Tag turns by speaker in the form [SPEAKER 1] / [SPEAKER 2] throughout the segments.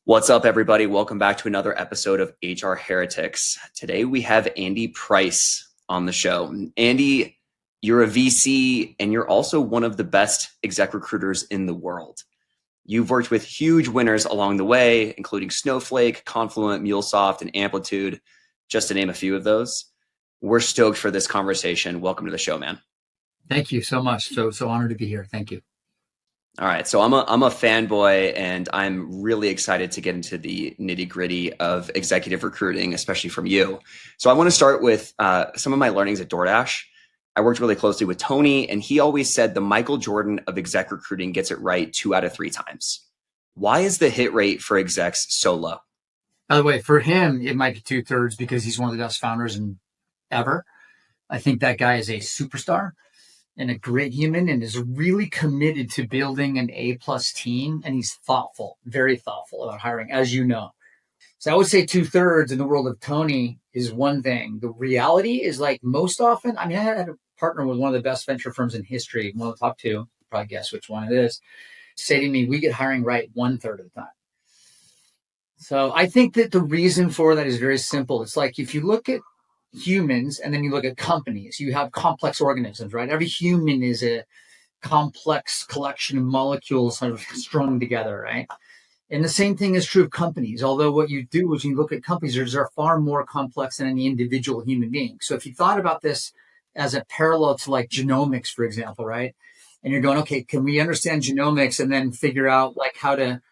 [SPEAKER 1] What's up, everybody? Welcome back to another episode of HR Heretics. Today we have Andy Price on the show. Andy, you're a VC and you're also one of the best exec recruiters in the world. You've worked with huge winners along the way, including Snowflake, Confluent, MuleSoft, and Amplitude, just to name a few of those. We're stoked for this conversation. Welcome to the show, man.
[SPEAKER 2] Thank you so much. So honored to be here. Thank you.
[SPEAKER 1] All right, so I'm a fanboy, and I'm really excited to get into the nitty-gritty of executive recruiting, especially from you. So I want to start with some of my learnings at DoorDash. I worked really closely with Tony, and he always said the Michael Jordan of exec recruiting gets it right 2 out of 3 times. Why is the hit rate for execs so low?
[SPEAKER 2] By the way, for him, it might be 2/3 because he's one of the best founders ever. I think that guy is a superstar and a great human and is really committed to building an A+ team. And he's thoughtful, very thoughtful about hiring, as you know. So I would say 2/3 in the world of Tony is one thing. The reality is, like, most often, I had a partner with one of the best venture firms in history, one of the top 2, you probably guess which one it is, say to me, we get hiring right 1/3 of the time. So I think that the reason for that is very simple. It's like, if you look at humans and then you look at companies, you have complex organisms, right? Every human is a complex collection of molecules sort of strung together, right? And the same thing is true of companies. Although what you do is you look at companies, they're far more complex than any individual human being. So if you thought about this as a parallel to like genomics, for example, right? And you're going, okay, can we understand genomics and then figure out like how to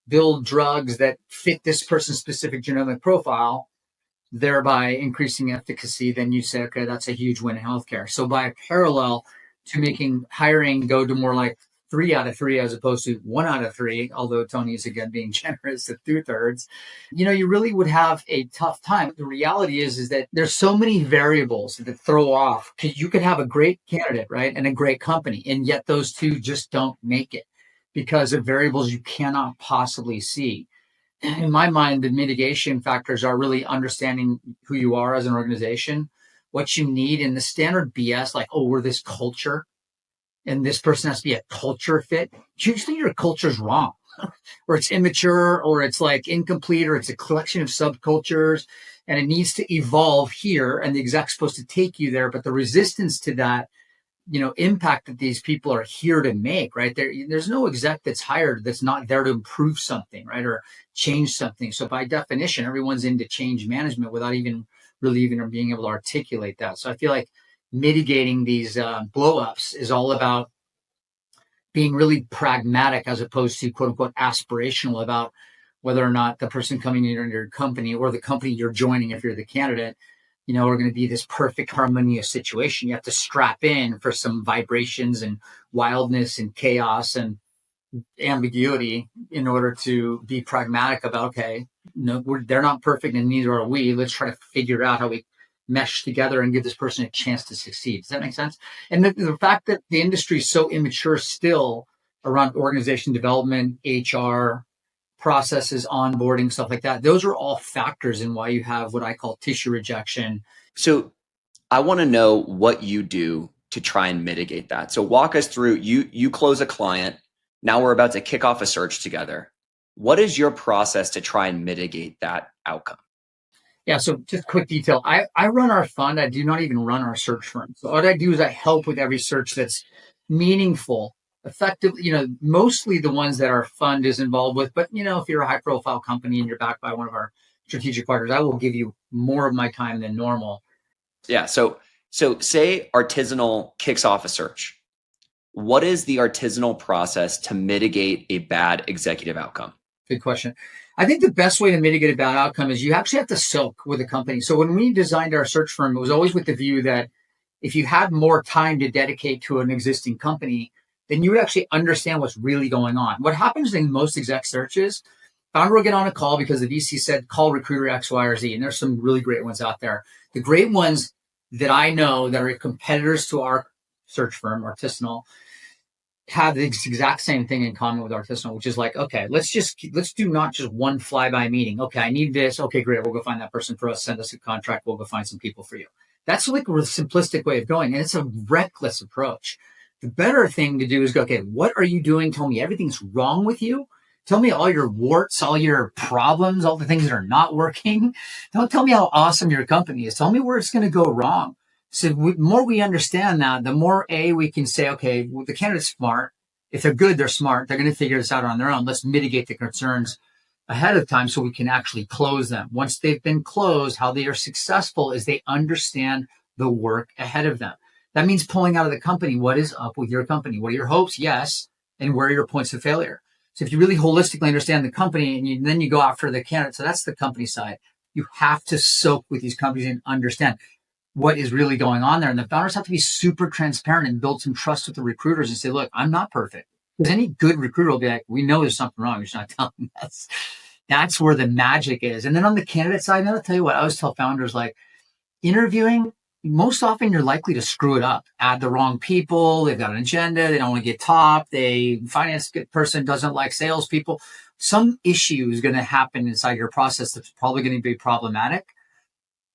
[SPEAKER 2] build drugs that fit this person's specific genomic profile, thereby increasing efficacy? Then you say, okay, that's a huge win in healthcare. So by parallel to making hiring go to more like 3 out of 3 as opposed to 1 out of 3, although Tony is again being generous at 2/3, you really would have a tough time. The reality is that there's so many variables that throw off. You could have a great candidate, right, and a great company, and yet those two just don't make it because of variables you cannot possibly see. In my mind, the mitigation factors are really understanding who you are as an organization, what you need, and the standard BS, like, oh, we're this culture and this person has to be a culture fit. Usually your culture is wrong, or it's immature, or it's like incomplete, or it's a collection of subcultures, and it needs to evolve here, and the exec's supposed to take you there. But the resistance to that, impact that these people are here to make, right? There's no exec that's hired that's not there to improve something, right? Or change something. So by definition, everyone's into change management without even being able to articulate that. So I feel like mitigating these blow-ups is all about being really pragmatic as opposed to quote unquote aspirational about whether or not the person coming into your company or the company you're joining, if you're the candidate, are going to be this perfect harmonious situation. You have to strap in for some vibrations and wildness and chaos and ambiguity in order to be pragmatic about, okay, no, they're not perfect and neither are we. Let's try to figure out how we mesh together and give this person a chance to succeed. Does that make sense? And the fact that the industry is so immature still around organization development, HR, processes, onboarding, stuff like that, those are all factors in why you have what I call tissue rejection.
[SPEAKER 1] So I want to know what you do to try and mitigate that. So walk us through, you close a client. Now we're about to kick off a search together. What is your process to try and mitigate that outcome?
[SPEAKER 2] Yeah, so just quick detail. I run our fund. I do not even run our search firm. So what I do is I help with every search that's meaningful, effective, mostly the ones that our fund is involved with. But, if you're a high profile company and you're backed by one of our strategic partners, I will give you more of my time than normal.
[SPEAKER 1] Yeah. So say Artisanal kicks off a search. What is the Artisanal process to mitigate a bad executive outcome?
[SPEAKER 2] Good question. I think the best way to mitigate a bad outcome is you actually have to soak with a company. So when we designed our search firm, it was always with the view that if you had more time to dedicate to an existing company, then you would actually understand what's really going on. What happens in most exec searches, founder will get on a call because the VC said, call recruiter X, Y, or Z. And there's some really great ones out there. The great ones that I know that are competitors to our search firm, Artisanal, have the exact same thing in common with Artisanal, which is like, okay, let's do not just one flyby meeting. Okay, I need this. Okay, great. We'll go find that person for us. Send us a contract. We'll go find some people for you. That's like a simplistic way of going. And it's a reckless approach. The better thing to do is go, okay, what are you doing? Tell me everything's wrong with you. Tell me all your warts, all your problems, all the things that are not working. Don't tell me how awesome your company is. Tell me where it's going to go wrong. So the more we understand that, the more we can say, okay, well, the candidate's smart. If they're good, they're smart. They're going to figure this out on their own. Let's mitigate the concerns ahead of time so we can actually close them. Once they've been closed, how they are successful is they understand the work ahead of them. That means pulling out of the company. What is up with your company? What are your hopes? Yes. And where are your points of failure? So if you really holistically understand the company and then you go after the candidate, so that's the company side. You have to soak with these companies and understand what is really going on there. And the founders have to be super transparent and build some trust with the recruiters and say, look, I'm not perfect. Because any good recruiter will be like, we know there's something wrong. You're just not telling us. That's where the magic is. And then on the candidate side, I'll tell you what, I always tell founders, like, interviewing, most often you're likely to screw it up, add the wrong people. They've got an agenda. They don't want to get top. Finance person doesn't like salespeople. Some issue is going to happen inside your process that's probably going to be problematic.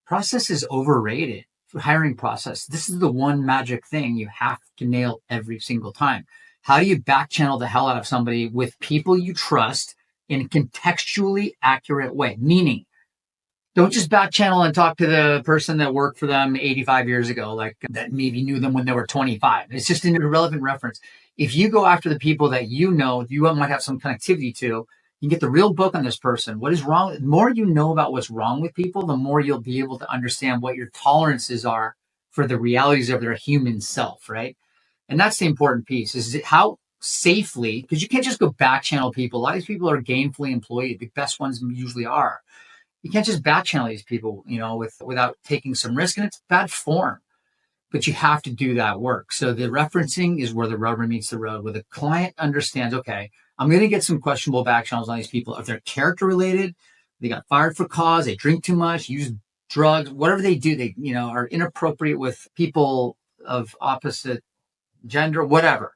[SPEAKER 2] Process is overrated. Hiring process. This is the one magic thing you have to nail every single time. How do you back channel the hell out of somebody with people you trust in a contextually accurate way? Meaning, don't just back channel and talk to the person that worked for them 85 years ago, like that maybe knew them when they were 25. It's just an irrelevant reference. If you go after the people that you know, you might have some connectivity to, you can get the real book on this person. What is wrong? The more you know about what's wrong with people, the more you'll be able to understand what your tolerances are for the realities of their human self, right? And that's the important piece, is how safely, because you can't just go back channel people. A lot of these people are gainfully employed. The best ones usually are. You can't just back channel these people, without taking some risk, and it's bad form. But you have to do that work. So the referencing is where the rubber meets the road, where the client understands, okay, I'm going to get some questionable back channels on these people. If they're character related, they got fired for cause, they drink too much, use drugs, whatever they do, they, are inappropriate with people of opposite gender, whatever.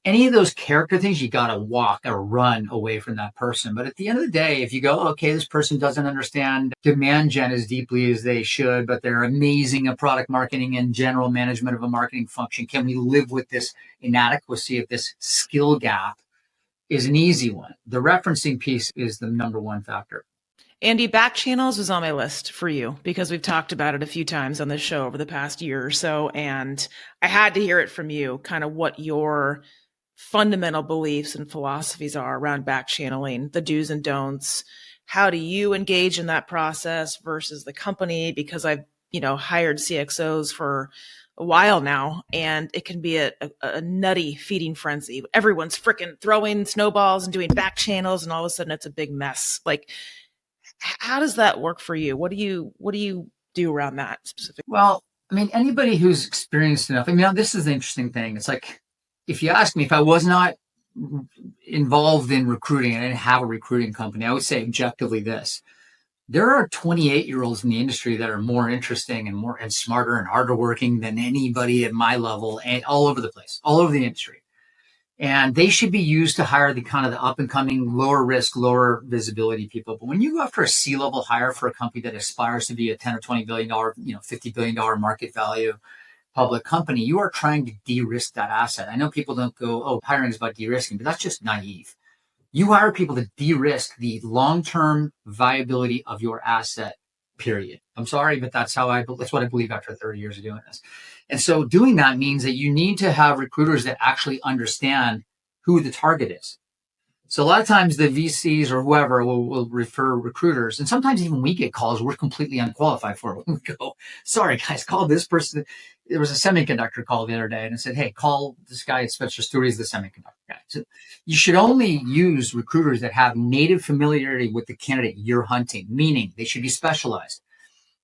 [SPEAKER 2] Any of those character things, you got to walk or run away from that person. But at the end of the day, if you go, okay, this person doesn't understand demand gen as deeply as they should, but they're amazing at product marketing and general management of a marketing function. Can we live with this inadequacy of this skill gap? Is an easy one. The referencing piece is the number one factor.
[SPEAKER 3] Andy, back channels was on my list for you because we've talked about it a few times on this show over the past year or so. And I had to hear it from you, kind of what your fundamental beliefs and philosophies are around back channeling, the do's and don'ts. How do you engage in that process versus the company? Because I've, hired CXOs for a while now, and it can be a nutty feeding frenzy. Everyone's freaking throwing snowballs and doing back channels, and all of a sudden it's a big mess. Like, how does that work for you? What do you do around that specifically?
[SPEAKER 2] Well, anybody who's experienced enough, this is the interesting thing. It's like, if you ask me, if I was not involved in recruiting and I didn't have a recruiting company, I would say objectively this. There are 28-year-olds in the industry that are more interesting and smarter and harder working than anybody at my level, and all over the place, all over the industry. And they should be used to hire the kind of the up and coming, lower risk, lower visibility people. But when you go after a C-level hire for a company that aspires to be a $10 or $20 billion, $50 billion market value public company, you are trying to de-risk that asset. I know people don't go, oh, hiring is about de-risking, but that's just naive. You hire people to de-risk the long-term viability of your asset, period. I'm sorry, but that's what I believe after 30 years of doing this. And so doing that means that you need to have recruiters that actually understand who the target is. So a lot of times the VCs or whoever will refer recruiters, and sometimes even we get calls we're completely unqualified for. We go, sorry guys, call this person. There was a semiconductor call the other day, and I said, hey, call this guy at Spencer Stewart, he's the semiconductor guy. So you should only use recruiters that have native familiarity with the candidate you're hunting, meaning they should be specialized.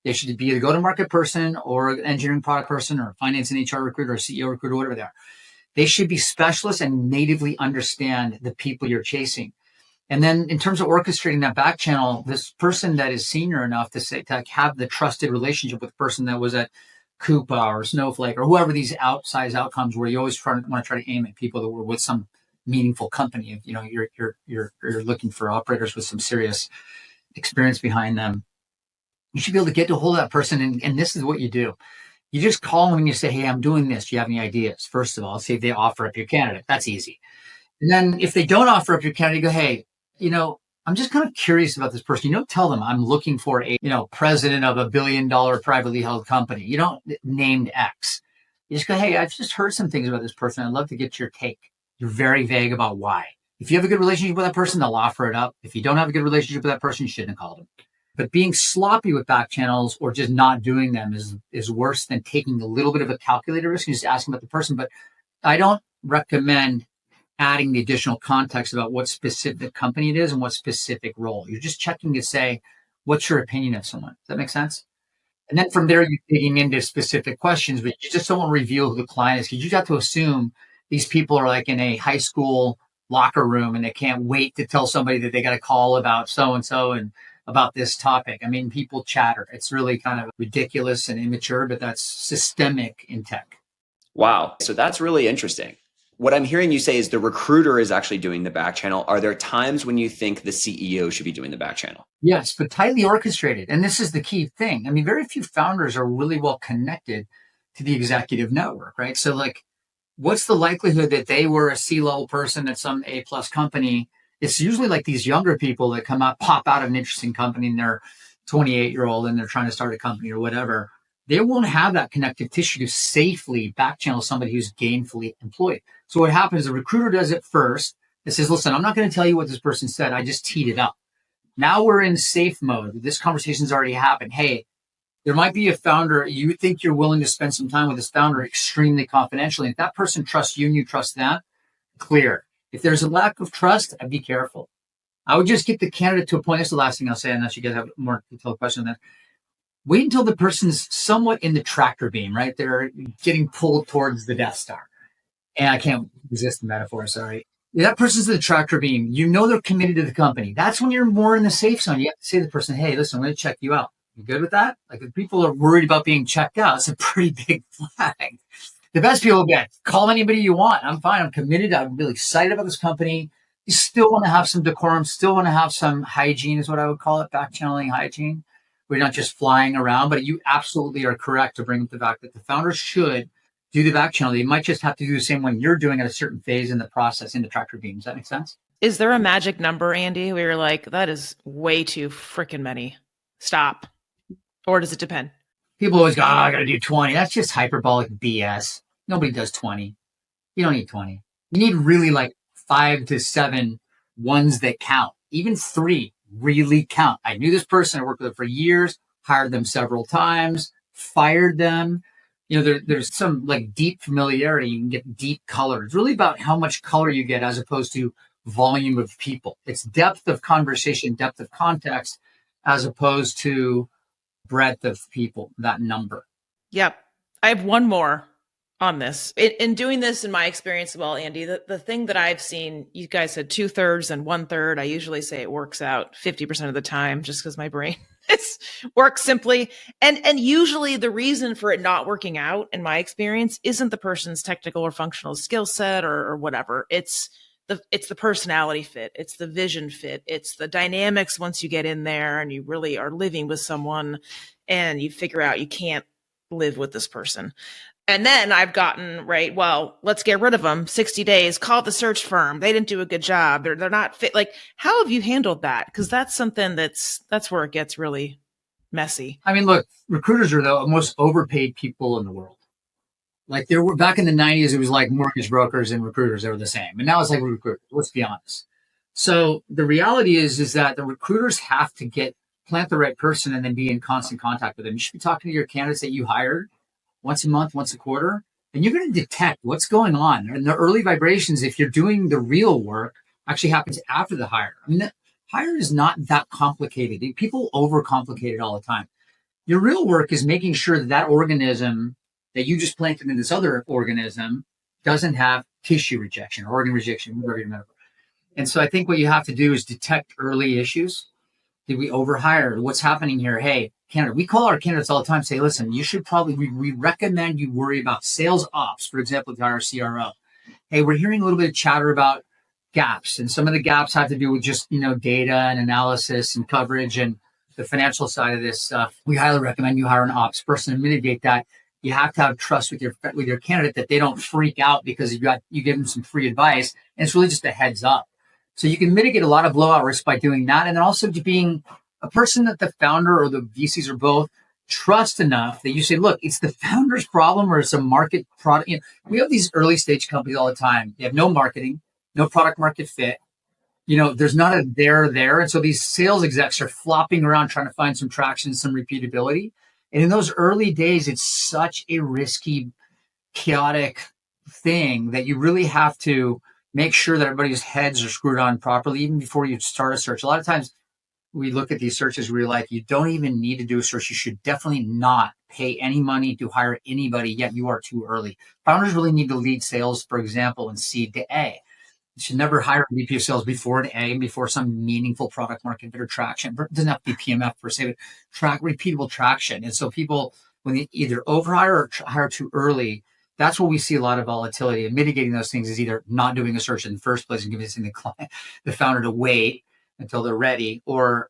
[SPEAKER 2] They should be a go-to-market person or an engineering product person or a finance and HR recruiter or CEO recruiter, whatever they are. They should be specialists and natively understand the people you're chasing. And then in terms of orchestrating that back channel, this person that is senior enough to have the trusted relationship with the person that was at Coupa or Snowflake or whoever these outsized outcomes where you always want to try to aim at people that were with some meaningful company. You're looking for operators with some serious experience behind them. You should be able to get to hold of that person. And this is what you do. You just call them and you say, hey, I'm doing this. Do you have any ideas? First of all, see if they offer up your candidate. That's easy. And then if they don't offer up your candidate, you go, hey, I'm just kind of curious about this person. You don't tell them I'm looking for a, president of $1 billion privately held company. You don't named X. You just go, hey, I've just heard some things about this person. I'd love to get your take. You're very vague about why. If you have a good relationship with that person, they'll offer it up. If you don't have a good relationship with that person, you shouldn't have called them. But being sloppy with back channels or just not doing them is worse than taking a little bit of a calculated risk and just asking about the person. But I don't recommend adding the additional context about what specific company it is and what specific role. You're just checking to say, what's your opinion of someone? Does that make sense? And then from there, you're digging into specific questions, but you just don't want to reveal who the client is because you got to assume these people are like in a high school locker room and they can't wait to tell somebody that they got a call about so-and-so and about this topic. I mean, people chatter. It's really kind of ridiculous and immature, but that's systemic in tech.
[SPEAKER 1] Wow. So that's really interesting. What I'm hearing you say is the recruiter is actually doing the back channel. Are there times when you think the CEO should be doing the back channel?
[SPEAKER 2] Yes, but tightly orchestrated. And this is the key thing. I mean, very few founders are really well connected to the executive network, right? So like, what's the likelihood that they were a C-level person at some A-plus company? It's usually like these younger people that pop out of an interesting company and they're 28-year-old and they're trying to start a company or whatever. They won't have that connective tissue to safely back channel somebody who's gainfully employed. So what happens, the recruiter does it first. It says, listen, I'm not going to tell you what this person said. I just teed it up. Now we're in safe mode. This conversation's already happened. Hey, there might be a founder. You think you're willing to spend some time with this founder extremely confidentially. If that person trusts you and you trust them, clear. If there's a lack of trust, I'd be careful. I would just get the candidate to a point. That's the last thing I'll say, unless you guys have a more detailed question on that. Wait until the person's somewhat in the tractor beam, right? They're getting pulled towards the Death Star. And I can't resist the metaphor, sorry. That person's in the tractor beam. You know they're committed to the company. That's when you're more in the safe zone. You have to say to the person, hey, listen, I'm going to check you out. You good with that? Like if people are worried about being checked out, it's a pretty big flag. The best people get, call anybody you want. I'm fine. I'm committed. I'm really excited about this company. You still want to have some decorum, still want to have some hygiene is what I would call it, back channeling hygiene. We're not just flying around, but you absolutely are correct to bring up the fact that the founders should do the back channel. They might just have to do the same one you're doing at a certain phase in the process in the tractor beam. Does that make sense?
[SPEAKER 3] Is there a magic number, Andy, where you're like, that is way too freaking many? Stop. Or does it depend?
[SPEAKER 2] People always go, I got to do 20. That's just hyperbolic BS. Nobody does 20. You don't need 20. You need really like 5 to 7 ones that count. Even 3 really count. I knew this person. I worked with them for years, hired them several times, fired them. There's some like deep familiarity. You can get deep color. It's really about how much color you get as opposed to volume of people. It's depth of conversation, depth of context, as opposed to breadth of people, that number.
[SPEAKER 3] Yep. I have one more on this. In doing this, in my experience, well, Andy, the thing that I've seen, you guys said 2/3 and 1/3. I usually say it works out 50% of the time just because my brain works simply. And usually the reason for it not working out, in my experience, isn't the person's technical or functional skill set or whatever. It's the personality fit. It's the vision fit. It's the dynamics once you get in there and you really are living with someone and you figure out you can't live with this person. And then I've gotten, right, well, let's get rid of them. 60 days, call the search firm. They didn't do a good job. They're not fit. Like, how have you handled that? Because that's something that's where it gets really messy.
[SPEAKER 2] I mean, look, recruiters are the most overpaid people in the world. Like there were back in the 90s, it was like mortgage brokers and recruiters. They were the same. And now it's like recruiters. Let's be honest. So the reality is that the recruiters have to plant the right person and then be in constant contact with them. You should be talking to your candidates that you hired once a month, once a quarter, and you're going to detect what's going on. And the early vibrations, if you're doing the real work, actually happens after the hire. I mean, the hire is not that complicated. People overcomplicate it all the time. Your real work is making sure that organism that you just planted in this other organism doesn't have tissue rejection, organ rejection, whatever your metaphor. And so I think what you have to do is detect early issues. Did we overhire? What's happening here? Hey, candidate, we call our candidates all the time, say, listen, you should we recommend you worry about sales ops, for example, to our CRO. Hey, we're hearing a little bit of chatter about gaps, and some of the gaps have to do with just, data and analysis and coverage and the financial side of this stuff. We highly recommend you hire an ops person to mitigate that. You have to have trust with your candidate that they don't freak out because you give them some free advice. And it's really just a heads up. So you can mitigate a lot of blowout risk by doing that. And then also being a person that the founder or the VCs or both trust enough that you say, look, it's the founder's problem or it's a market product. We have these early stage companies all the time. They have no marketing, no product market fit. There's not a there. And so these sales execs are flopping around trying to find some traction, some repeatability. And in those early days, it's such a risky, chaotic thing that you really have to make sure that everybody's heads are screwed on properly, even before you start a search. A lot of times we look at these searches where you're like, you don't even need to do a search. You should definitely not pay any money to hire anybody, yet you are too early. Founders really need to lead sales, for example, in seed to A. You should never hire a VP of sales before an A, before some meaningful product market fit or traction. It doesn't have to be PMF per se, but repeatable traction. And so people, when they either overhire or hire too early, that's where we see a lot of volatility. And mitigating those things is either not doing a search in the first place and convincing the founder to wait until they're ready, or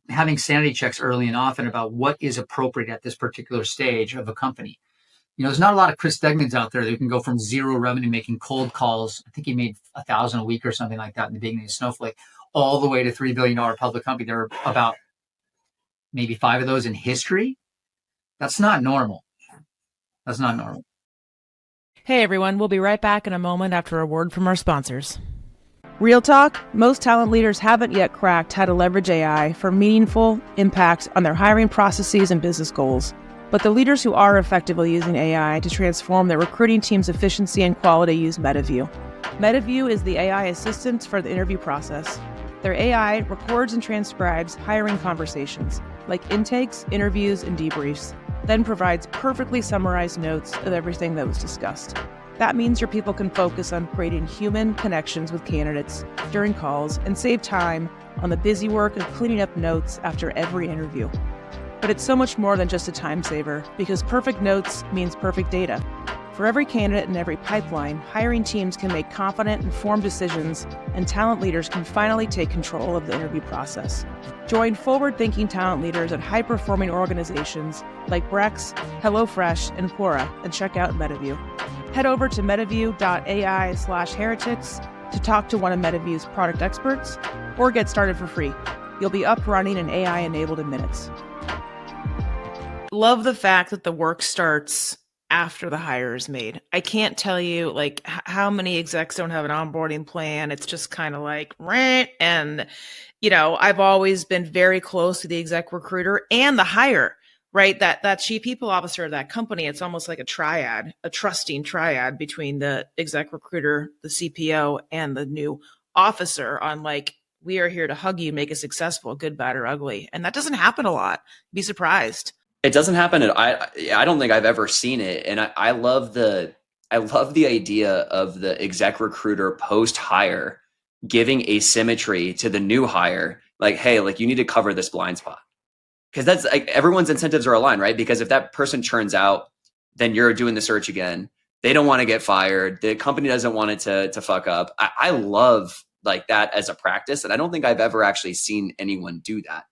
[SPEAKER 2] having sanity checks early and often about what is appropriate at this particular stage of a company. There's not a lot of Chris Degmans out there that can go from zero revenue making cold calls. I think he made 1,000 a week or something like that in the beginning of Snowflake, all the way to $3 billion public company. There are about maybe 5 of those in history. That's not normal. That's not normal.
[SPEAKER 3] Hey everyone, we'll be right back in a moment after a word from our sponsors. Real talk, most talent leaders haven't yet cracked how to leverage AI for meaningful impact on their hiring processes and business goals. But the leaders who are effectively using AI to transform their recruiting team's efficiency and quality use Metaview. Metaview is the AI assistant for the interview process. Their AI records and transcribes hiring conversations, like intakes, interviews, and debriefs, then provides perfectly summarized notes of everything that was discussed. That means your people can focus on creating human connections with candidates during calls and save time on the busy work of cleaning up notes after every interview. But it's so much more than just a time saver, because perfect notes means perfect data. For every candidate and every pipeline, hiring teams can make confident, informed decisions, and talent leaders can finally take control of the interview process. Join forward-thinking talent leaders at high-performing organizations like Brex, HelloFresh, and Quora, and check out Metaview. Head over to metaview.ai/heretics to talk to one of Metaview's product experts, or get started for free. You'll be up, running, and AI-enabled in minutes. Love the fact that the work starts after the hire is made. I can't tell you how many execs don't have an onboarding plan. It's just kind of like, rant. And, I've always been very close to the exec recruiter and the hire, right? That chief people officer of that company. It's almost like a triad, a trusting triad between the exec recruiter, the CPO, and the new officer on we are here to hug you, make it successful, good, bad, or ugly. And that doesn't happen a lot. Be surprised.
[SPEAKER 1] It doesn't happen. I don't think I've ever seen it. And I love the idea of the exec recruiter post hire giving asymmetry to the new hire. Hey, you need to cover this blind spot. Because that's everyone's incentives are aligned, right? Because if that person churns out, then you're doing the search again. They don't want to get fired. The company doesn't want it to fuck up. I love that as a practice. And I don't think I've ever actually seen anyone do that,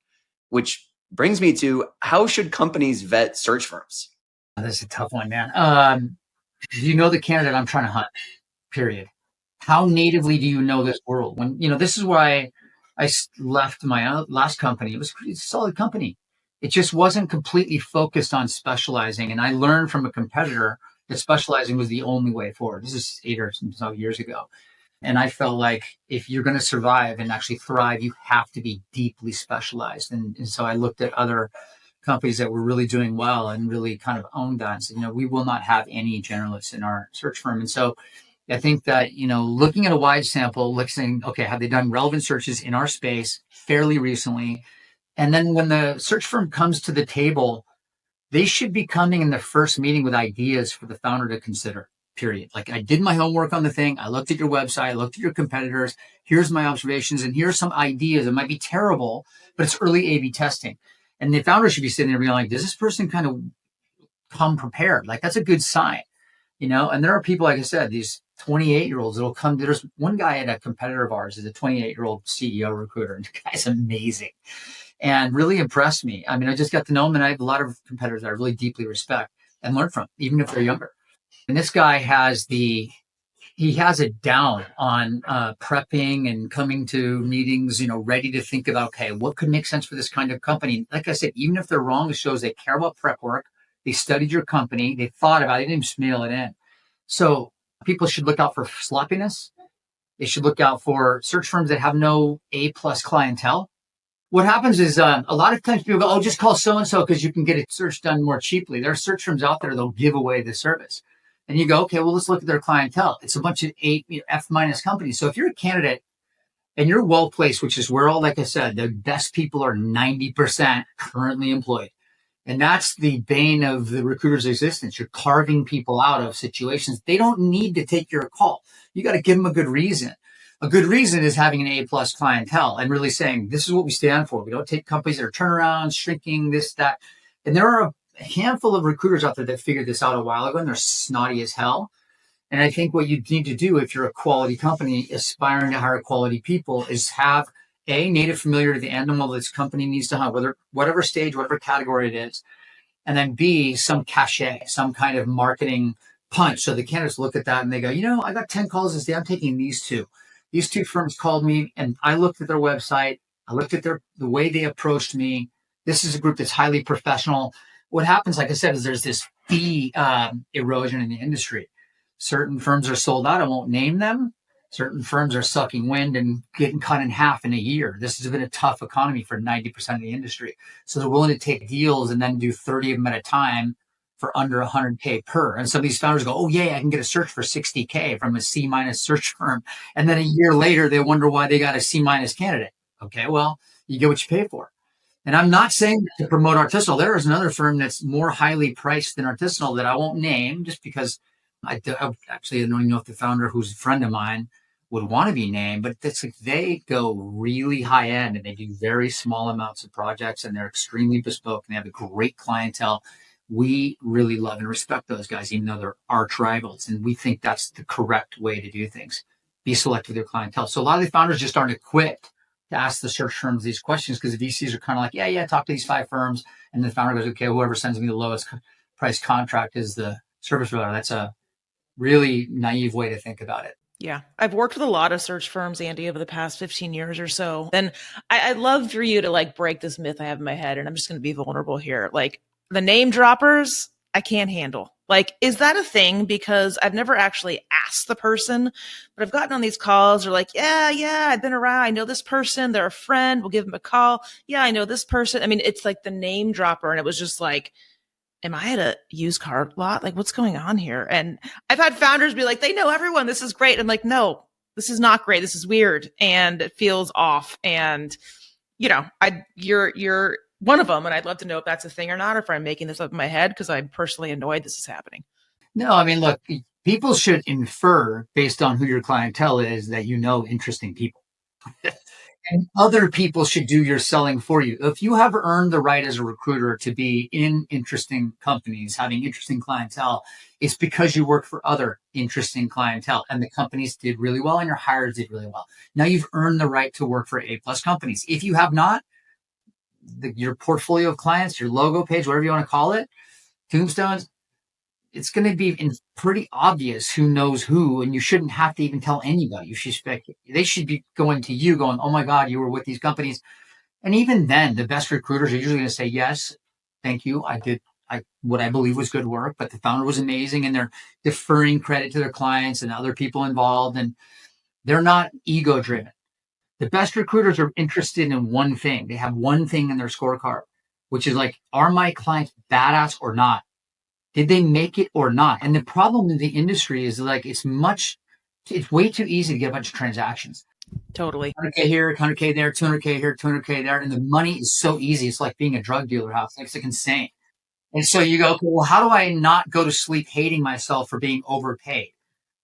[SPEAKER 1] which brings me to, how should companies vet search firms?
[SPEAKER 2] That's a tough one, man. Do you know the candidate I'm trying to hunt? Period. How natively do you know this world? When this is why I left my last company. It was a solid company. It just wasn't completely focused on specializing. And I learned from a competitor that specializing was the only way forward. This is 8 or so years ago. And I felt like if you're going to survive and actually thrive, you have to be deeply specialized. And so I looked at other companies that were really doing well and really kind of owned that and said, we will not have any generalists in our search firm. And so I think that, looking at a wide sample, saying, okay, have they done relevant searches in our space fairly recently? And then when the search firm comes to the table, they should be coming in the first meeting with ideas for the founder to consider. Period. I did my homework on the thing. I looked at your website. I looked at your competitors. Here's my observations. And here's some ideas. It might be terrible, but it's early A/B testing. And the founder should be sitting there being like, does this person kind of come prepared? That's a good sign, And there are people, like I said, these 28-year-olds that'll come. There's one guy at a competitor of ours is a 28-year-old CEO recruiter. And the guy's amazing and really impressed me. I mean, I just got to know him, and I have a lot of competitors that I really deeply respect and learn from, even if they're younger. And this guy has the he has it down on prepping and coming to meetings, ready to think about, okay, what could make sense for this kind of company? Like I said, even if they're wrong, it shows they care about prep work. They studied your company. They thought about it. They didn't just mail it in. So people should look out for sloppiness. They should look out for search firms that have no A-plus clientele. What happens is a lot of times people go, oh, just call so-and-so because you can get a search done more cheaply. There are search firms out there that'll give away the service. And you go, okay, well, let's look at their clientele. It's a bunch of F- companies. So if you're a candidate and you're well placed, which is where all, like I said, the best people are 90% currently employed. And that's the bane of the recruiter's existence. You're carving people out of situations. They don't need to take your call. You got to give them a good reason. A good reason is having an A-plus clientele and really saying, this is what we stand for. We don't take companies that are turnaround, shrinking, this, that. And there are a handful of recruiters out there that figured this out a while ago, and they're snotty as hell. And I think what you need to do if you're a quality company aspiring to hire quality people is have a native familiar to the animal this company needs to have, whatever stage, whatever category it is. And then B, some cachet, some kind of marketing punch. So the candidates look at that and they go, I got 10 calls this day. I'm taking these two. These two firms called me and I looked at their website. I looked at the way they approached me. This is a group that's highly professional. What happens, like I said, is there's this fee erosion in the industry. Certain firms are sold out. I won't name them. Certain firms are sucking wind and getting cut in half in a year. This has been a tough economy for 90% of the industry. So they're willing to take deals and then do 30 of them at a time for under 100K per. And some of these founders go, oh, yeah, I can get a search for 60K from a C- search firm. And then a year later, they wonder why they got a C- candidate. Okay, well, you get what you pay for. And I'm not saying to promote Artisanal. There is another firm that's more highly priced than Artisanal that I won't name just because I don't even know if the founder, who's a friend of mine, would want to be named, but it's like they go really high end and they do very small amounts of projects and they're extremely bespoke and they have a great clientele. We really love and respect those guys, even though they're arch rivals. And we think that's the correct way to do things. Be selective with your clientele. So a lot of the founders just aren't equipped to ask the search firms these questions because the VCs are kind of like, yeah, talk to these 5 firms. And the founder goes, okay, whoever sends me the lowest price contract is the service provider. That's a really naive way to think about it.
[SPEAKER 3] Yeah. I've worked with a lot of search firms, Andy, over the past 15 years or so. And I'd love for you to break this myth I have in my head. And I'm just going to be vulnerable here. The name droppers, I can't handle. Is that a thing? Because I've never actually asked the person, but I've gotten on these calls. They're like, yeah, I've been around. I know this person. They're a friend. We'll give them a call. Yeah, I know this person. I mean, it's like the name dropper. And it was just like, am I at a used car lot? What's going on here? And I've had founders be like, they know everyone. This is great. I'm like, no, this is not great. This is weird. And it feels off. And, you're one of them. And I'd love to know if that's a thing or not, or if I'm making this up in my head, because I'm personally annoyed this is happening.
[SPEAKER 2] No, I mean, look, people should infer based on who your clientele is that interesting people. And other people should do your selling for you. If you have earned the right as a recruiter to be in interesting companies, having interesting clientele, it's because you work for other interesting clientele and the companies did really well and your hires did really well. Now you've earned the right to work for A-plus companies. If you have not, your portfolio of clients, your logo page, whatever you want to call it, tombstones, it's going to be pretty obvious who knows who, and you shouldn't have to even tell anybody. They should be going to you going, oh my God, you were with these companies. And even then, the best recruiters are usually going to say, yes, thank you. I did what I believe was good work, but the founder was amazing. And they're deferring credit to their clients and other people involved. And they're not ego driven. The best recruiters are interested in one thing. They have one thing in their scorecard, which is are my clients badass or not? Did they make it or not? And the problem in the industry is it's way too easy to get a bunch of transactions.
[SPEAKER 3] Totally.
[SPEAKER 2] 100K here, 100K there, 200K here, 200K there. And the money is so easy. It's like being a drug dealer house. It's insane. And so you go, okay, well, how do I not go to sleep hating myself for being overpaid?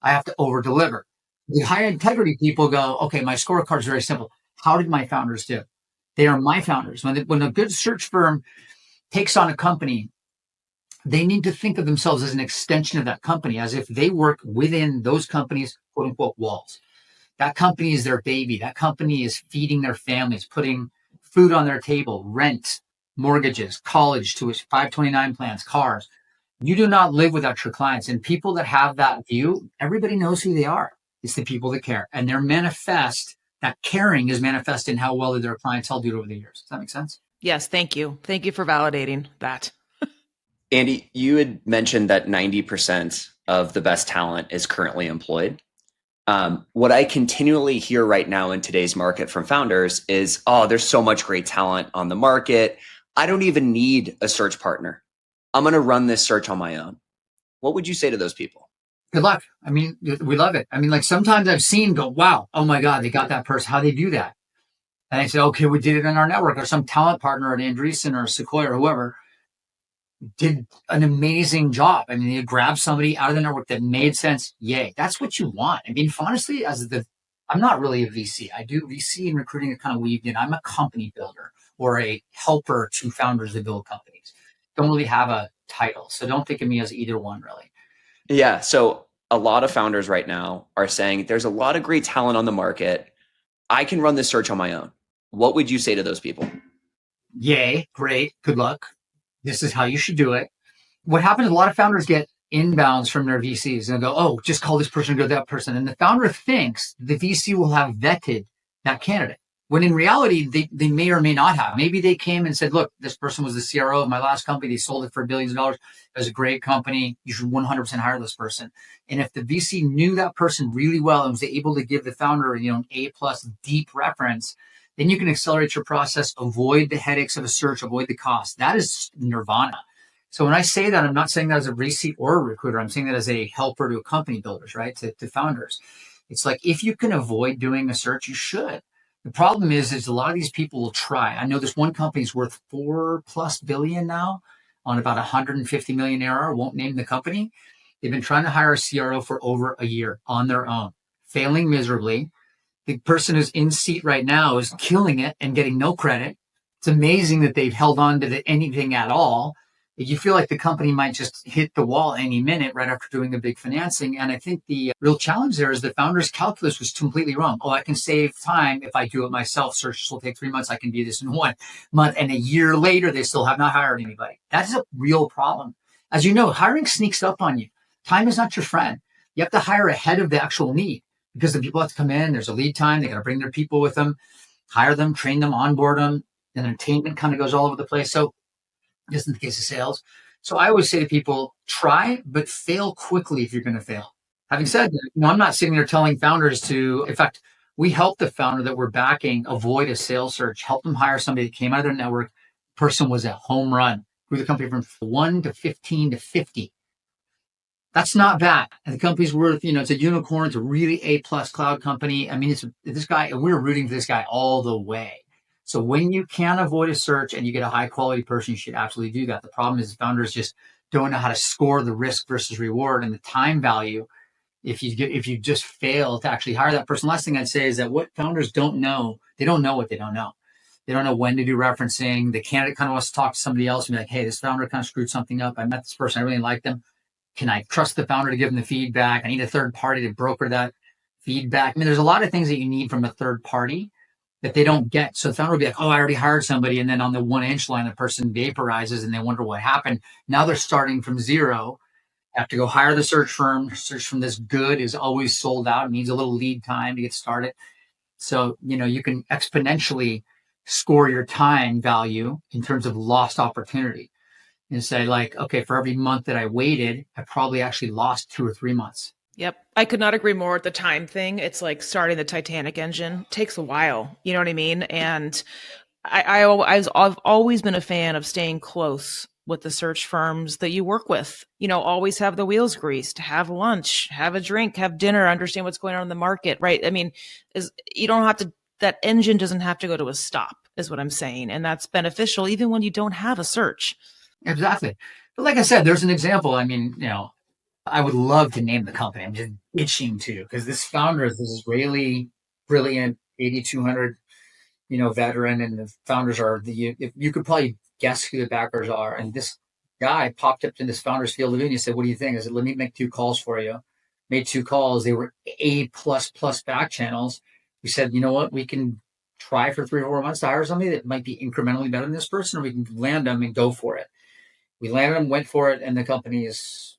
[SPEAKER 2] I have to over deliver. The high integrity people go, okay, my scorecard is very simple. How did my founders do? They are my founders. When a good search firm takes on a company, they need to think of themselves as an extension of that company, as if they work within those companies' quote unquote walls. That company is their baby. That company is feeding their families, putting food on their table, rent, mortgages, college tuition, 529 plans, cars. You do not live without your clients. And people that have that view, everybody knows who they are. It's the people that care. And that caring is manifest in how well did their clientele do over the years. Does that make sense?
[SPEAKER 3] Yes, thank you. Thank you for validating that.
[SPEAKER 1] Andy, you had mentioned that 90% of the best talent is currently employed. What I continually hear right now in today's market from founders is, oh, there's so much great talent on the market. I don't even need a search partner. I'm going to run this search on my own. What would you say to those people?
[SPEAKER 2] Good luck. I mean, we love it. I mean, like sometimes I've seen go, wow, oh my God, they got that person. How they do that? And I said, okay, we did it in our network, or some talent partner at Andreessen or Sequoia or whoever did an amazing job. I mean, you grab somebody out of the network that made sense. Yay. That's what you want. I mean, honestly, I'm not really a VC. I do VC and recruiting are kind of weaved in. I'm a company builder or a helper to founders that build companies. Don't really have a title. So don't think of me as either one, really.
[SPEAKER 1] Yeah. So a lot of founders right now are saying there's a lot of great talent on the market. I can run this search on my own. What would you say to those people?
[SPEAKER 2] Yay. Great. Good luck. This is how you should do it. What happens, a lot of founders get inbounds from their VCs and go, oh, just call this person, go to that person. And the founder thinks the VC will have vetted that candidate, when in reality, they may or may not have. Maybe they came and said, look, this person was the CRO of my last company. They sold it for billions of dollars. It was a great company. You should 100% hire this person. And if the VC knew that person really well and was able to give the founder, an A+ deep reference, then you can accelerate your process, avoid the headaches of a search, avoid the cost. That is nirvana. So when I say that, I'm not saying that as a VC or a recruiter. I'm saying that as a helper to company builders, right? To founders. It's like, if you can avoid doing a search, you should. The problem is a lot of these people will try. I know this one company's worth $4+ billion now on about 150 million ARR. Won't name the company. They've been trying to hire a CRO for over a year on their own, failing miserably. The person who's in seat right now is killing it and getting no credit. It's amazing that they've held on to anything at all. You feel like the company might just hit the wall any minute right after doing a big financing. And I think the real challenge there is the founder's calculus was completely wrong. Oh, I can save time if I do it myself. Searches will take 3 months. I can do this in 1 month. And a year later, they still have not hired anybody. That's a real problem. As you know, hiring sneaks up on you. Time is not your friend. You have to hire ahead of the actual need, because the people have to come in. There's a lead time. They got to bring their people with them, hire them, train them, onboard them. And entertainment kind of goes all over the place. So just in the case of sales. So I always say to people, try, but fail quickly if you're going to fail. Having said that, I'm not sitting there telling founders in fact, we help the founder that we're backing avoid a sales search, help them hire somebody that came out of their network. Person was a home run, grew the company from 1 to 15 to 50. That's not bad. And the company's worth, it's a unicorn. It's a really A+ cloud company. I mean, this guy, and we're rooting for this guy all the way. So when you can avoid a search and you get a high quality person, you should absolutely do that. The problem is founders just don't know how to score the risk versus reward and the time value. If you just fail to actually hire that person. Last thing I'd say is that what founders don't know, they don't know what they don't know. They don't know when to do referencing. The candidate kind of wants to talk to somebody else and be like, hey, this founder kind of screwed something up. I met this person. I really liked them. Can I trust the founder to give them the feedback? I need a third party to broker that feedback. I mean, there's a lot of things that you need from a third party that they don't get. So the founder will be like, oh, I already hired somebody. And then on the 1-inch line, the person vaporizes and they wonder what happened. Now they're starting from zero. Have to go hire the search firm. Search firm that's good is always sold out. It needs a little lead time to get started. So, you can exponentially score your time value in terms of lost opportunity and say like, okay, for every month that I waited, I probably actually lost 2 or 3 months.
[SPEAKER 3] Yep. I could not agree more with the time thing. It's like starting the Titanic engine. It takes a while. You know what I mean? And I've always been a fan of staying close with the search firms that you work with. Always have the wheels greased, have lunch, have a drink, have dinner, understand what's going on in the market, right? I mean, you don't have to, that engine doesn't have to go to a stop, is what I'm saying. And that's beneficial even when you don't have a search.
[SPEAKER 2] Exactly. But like I said, there's an example. I mean, I would love to name the company. I'm just itching to, because this founder is this Israeli, brilliant, 8,200, veteran, and the founders are if you could probably guess who the backers are. And this guy popped up in this founder's field of view and he said, what do you think? I said, let me make 2 calls for you. Made 2 calls. They were A++ back channels. We said, you know what? We can try for 3 or 4 months to hire somebody that might be incrementally better than this person, or we can land them and go for it. We landed them, went for it, and the company has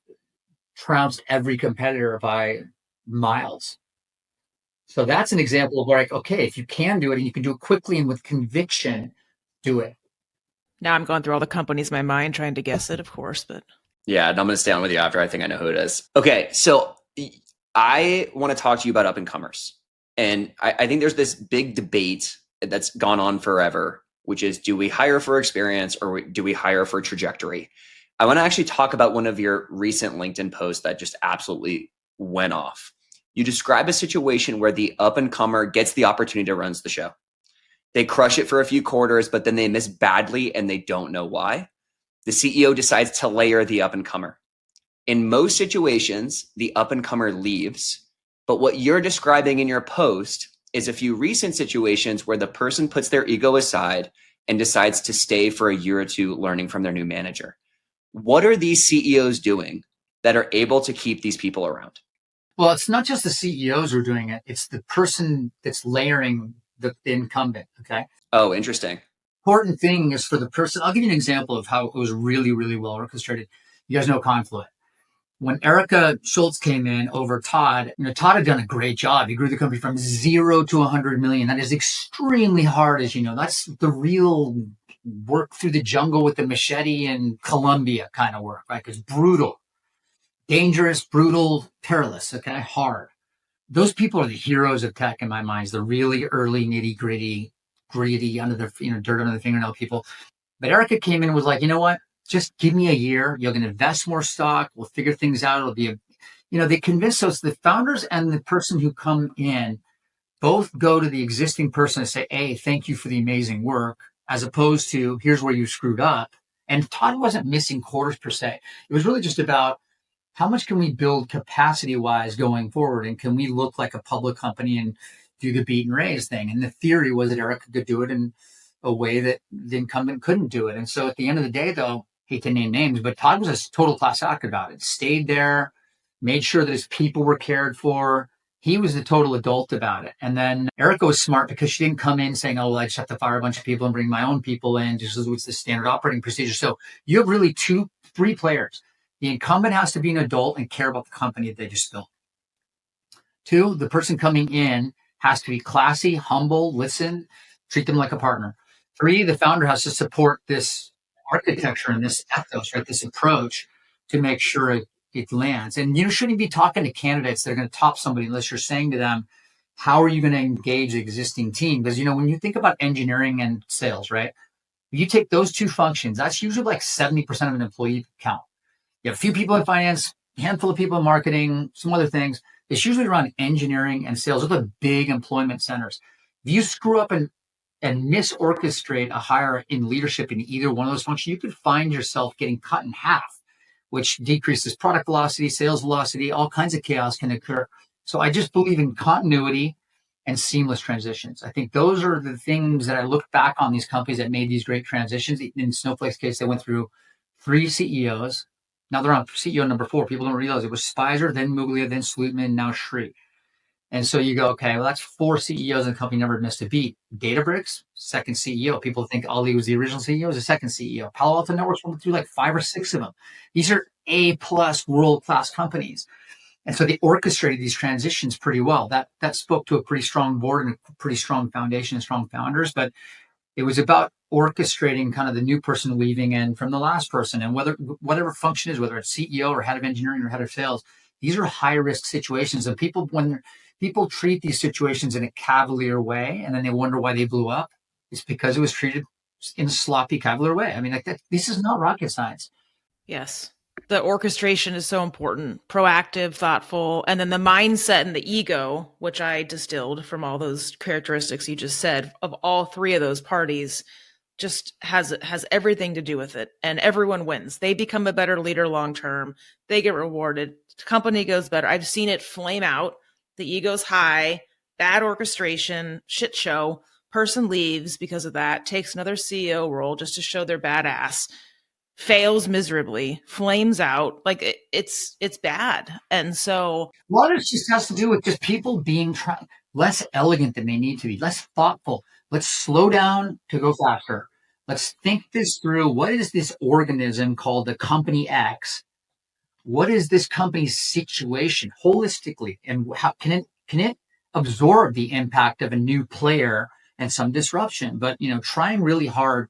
[SPEAKER 2] trounced every competitor by miles. So that's an example of like, okay, if you can do it and you can do it quickly and with conviction, do it.
[SPEAKER 3] Now I'm going through all the companies in my mind trying to guess it, of course, but
[SPEAKER 1] Yeah, and I'm going to stay on with you after. I think I know who it is. Okay, so I want to talk to you about up and comers. And I think there's this big debate that's gone on forever, which is, do we hire for experience or do we hire for trajectory? I want to actually talk about one of your recent LinkedIn posts that just absolutely went off. You describe a situation where the up and comer gets the opportunity to run the show. They crush it for a few quarters, but then they miss badly and they don't know why. The CEO decides to layer the up and comer. In most situations, the up and comer leaves. But what you're describing in your post is a few recent situations where the person puts their ego aside and decides to stay for a year or two learning from their new manager. What are these CEOs doing that are able to keep these people around?
[SPEAKER 2] Well, it's not just the CEOs who are doing it. It's the person that's layering the incumbent. Okay.
[SPEAKER 1] Oh, interesting.
[SPEAKER 2] Important thing is for the person. I'll give you an example of how it was really, really well orchestrated. You guys know Confluent. When Erica Schultz came in over Todd, Todd had done a great job. He grew the company from 0 to 100 million. That is extremely hard, as you know. That's the real work through the jungle with the machete in Colombia kind of work, right? Because brutal, dangerous, brutal, perilous, okay, hard. Those people are the heroes of tech in my mind. The really early nitty gritty, under the dirt under the fingernail people. But Erica came in and was like, you know what? Just give me a year. You're going to invest more stock. We'll figure things out. It'll be they convince us, the founders and the person who come in both go to the existing person and say, hey, thank you for the amazing work, as opposed to here's where you screwed up. And Todd wasn't missing quarters per se. It was really just about how much can we build capacity wise going forward? And can we look like a public company and do the beat and raise thing? And the theory was that Erica could do it in a way that the incumbent couldn't do it. And so at the end of the day, though, hate to name names, but Todd was a total class act about it. Stayed there, made sure that his people were cared for. He was the total adult about it. And then Erica was smart because she didn't come in saying, oh, well, I just have to fire a bunch of people and bring my own people in, just as it's the standard operating procedure. So you have really three players. The incumbent has to be an adult and care about the company that they just built. 2, the person coming in has to be classy, humble, listen, treat them like a partner. 3, the founder has to support this architecture and this ethos, right? This approach to make sure it lands. And you shouldn't be talking to candidates that are going to top somebody unless you're saying to them, how are you going to engage the existing team? Because, when you think about engineering and sales, right? You take those two functions, that's usually like 70% of an employee count. You have a few people in finance, a handful of people in marketing, some other things. It's usually around engineering and sales. Those are the big employment centers. If you screw up and misorchestrate a hire in leadership in either one of those functions, you could find yourself getting cut in half, which decreases product velocity, sales velocity, all kinds of chaos can occur. So I just believe in continuity and seamless transitions. I think those are the things that I look back on these companies that made these great transitions. In Snowflake's case, they went through 3 CEOs. Now they're on CEO number 4. People don't realize it was Spicer, then Muglia, then Slootman, now Shri. And so you go, okay, well, that's 4 CEOs and the company never missed a beat. Databricks, second CEO. People think Ali was the original CEO, was the second CEO. Palo Alto Networks went through like 5 or 6 of them. These are A-plus world-class companies. And so they orchestrated these transitions pretty well. That spoke to a pretty strong board and a pretty strong foundation and strong founders. But it was about orchestrating kind of the new person weaving in from the last person, and whatever function is, whether it's CEO or head of engineering or head of sales, these are high risk situations. And when people treat these situations in a cavalier way, and then they wonder why they blew up, it's because it was treated in a sloppy, cavalier way. I mean, this is not rocket science.
[SPEAKER 3] Yes. The orchestration is so important, proactive, thoughtful, and then the mindset and the ego, which I distilled from all those characteristics you just said, of all 3 of those parties, just has everything to do with it. And everyone wins. They become a better leader long term. They get rewarded. The company goes better. I've seen it flame out. The ego's high, bad orchestration, shit show. Person leaves because of that, takes another CEO role just to show their badass, fails miserably, flames out. Like it's bad. And so
[SPEAKER 2] a lot of it just has to do with just people being less elegant than they need to be, less thoughtful. Let's slow down to go faster. Let's think this through. What is this organism called the company X? What is this company's situation holistically? And how can it absorb the impact of a new player and some disruption? But, trying really hard